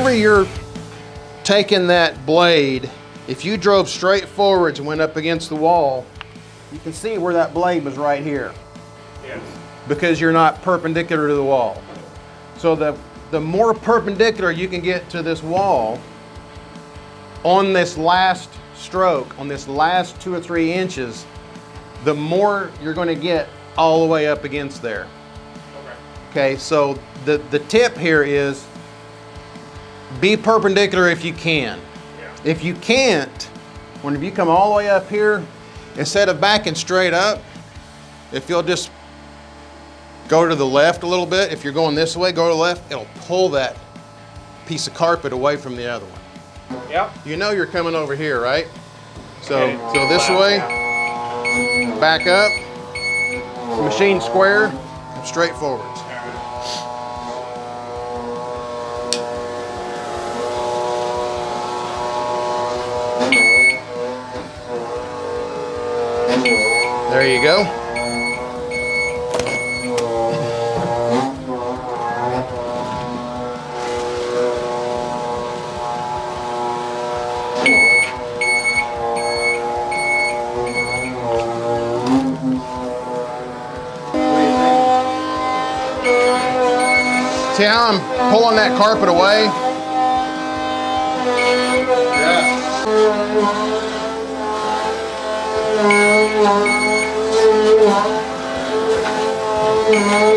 whenever you're taking that blade, if you drove straight forwards and went up against the wall, you can see where that blade was right here. Yes. Because you're not perpendicular to the wall. So the more perpendicular you can get to this wall on this last stroke, on this last 2 or 3 inches, the more you're going to get all the way up against there. Okay, so the tip here is be perpendicular if you can. Yeah. If you can't, whenever you come all the way up here, instead of backing straight up, if you'll just go to the left a little bit, if you're going this way, go to the left, it'll pull that piece of carpet away from the other one. Yep. You know you're coming over here, right? So, Okay. so this way, back up, machine square, straight forwards. There you go. See how I'm pulling that carpet away? Yeah.